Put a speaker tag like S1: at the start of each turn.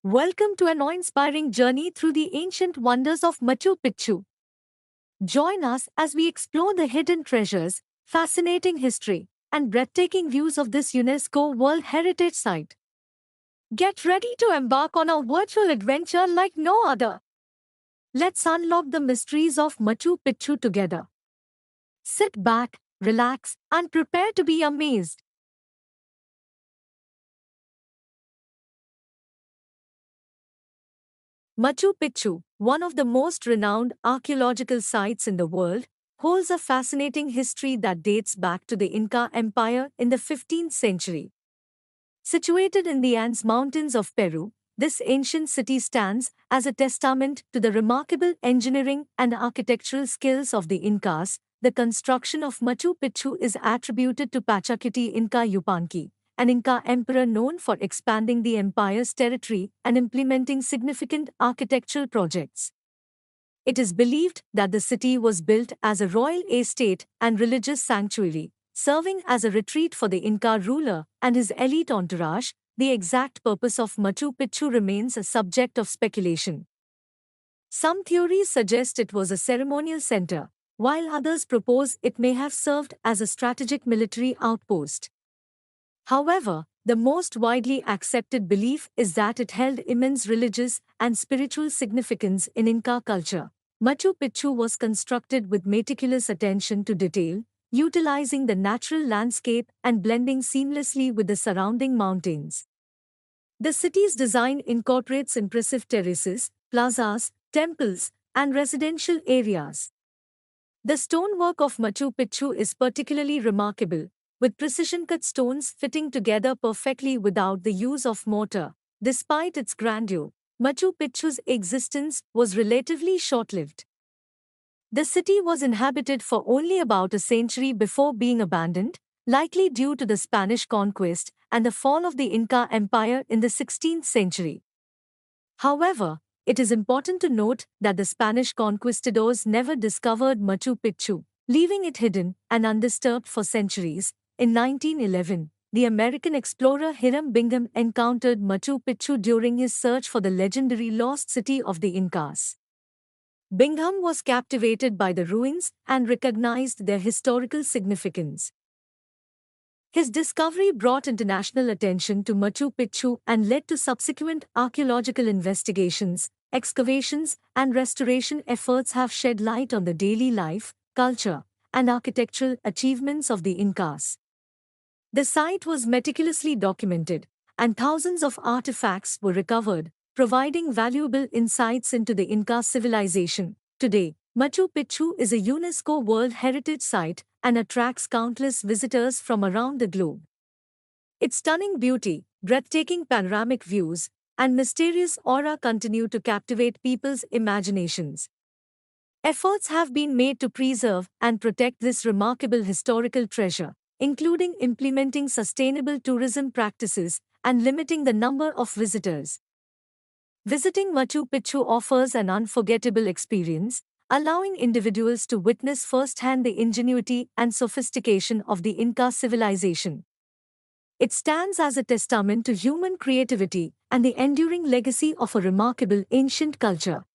S1: Welcome to an awe-inspiring journey through the ancient wonders of Machu Picchu. Join us as we explore the hidden treasures, fascinating history, and breathtaking views of this UNESCO World Heritage Site. Get ready to embark on a virtual adventure like no other. Let's unlock the mysteries of Machu Picchu together. Sit back, relax, and prepare to be amazed. Machu Picchu, one of the most renowned archaeological sites in the world, holds a fascinating history that dates back to the Inca Empire in the 15th century. Situated in the Andes Mountains of Peru, this ancient city stands as a testament to the remarkable engineering and architectural skills of the Incas. The construction of Machu Picchu is attributed to Pachacuti Inca Yupanqui, an Inca emperor known for expanding the empire's territory and implementing significant architectural projects. It is believed that the city was built as a royal estate and religious sanctuary, serving as a retreat for the Inca ruler and his elite entourage. The exact purpose of Machu Picchu remains a subject of speculation. Some theories suggest it was a ceremonial center, while others propose it may have served as a strategic military outpost. However, the most widely accepted belief is that it held immense religious and spiritual significance in Inca culture. Machu Picchu was constructed with meticulous attention to detail, utilizing the natural landscape and blending seamlessly with the surrounding mountains. The city's design incorporates impressive terraces, plazas, temples, and residential areas. The stonework of Machu Picchu is particularly remarkable, with precision-cut stones fitting together perfectly without the use of mortar. Despite its grandeur, Machu Picchu's existence was relatively short-lived. The city was inhabited for only about a century before being abandoned, likely due to the Spanish conquest and the fall of the Inca Empire in the 16th century. However, it is important to note that the Spanish conquistadors never discovered Machu Picchu, leaving it hidden and undisturbed for centuries. In 1911, the American explorer Hiram Bingham encountered Machu Picchu during his search for the legendary lost city of the Incas. Bingham was captivated by the ruins and recognized their historical significance. His discovery brought international attention to Machu Picchu and led to subsequent archaeological investigations. Excavations and restoration efforts have shed light on the daily life, culture, and architectural achievements of the Incas. The site was meticulously documented, and thousands of artifacts were recovered, providing valuable insights into the Inca civilization. Today, Machu Picchu is a UNESCO World Heritage Site and attracts countless visitors from around the globe. Its stunning beauty, breathtaking panoramic views, and mysterious aura continue to captivate people's imaginations. Efforts have been made to preserve and protect this remarkable historical treasure, including implementing sustainable tourism practices and limiting the number of visitors. Visiting Machu Picchu offers an unforgettable experience, allowing individuals to witness firsthand the ingenuity and sophistication of the Inca civilization. It stands as a testament to human creativity and the enduring legacy of a remarkable ancient culture.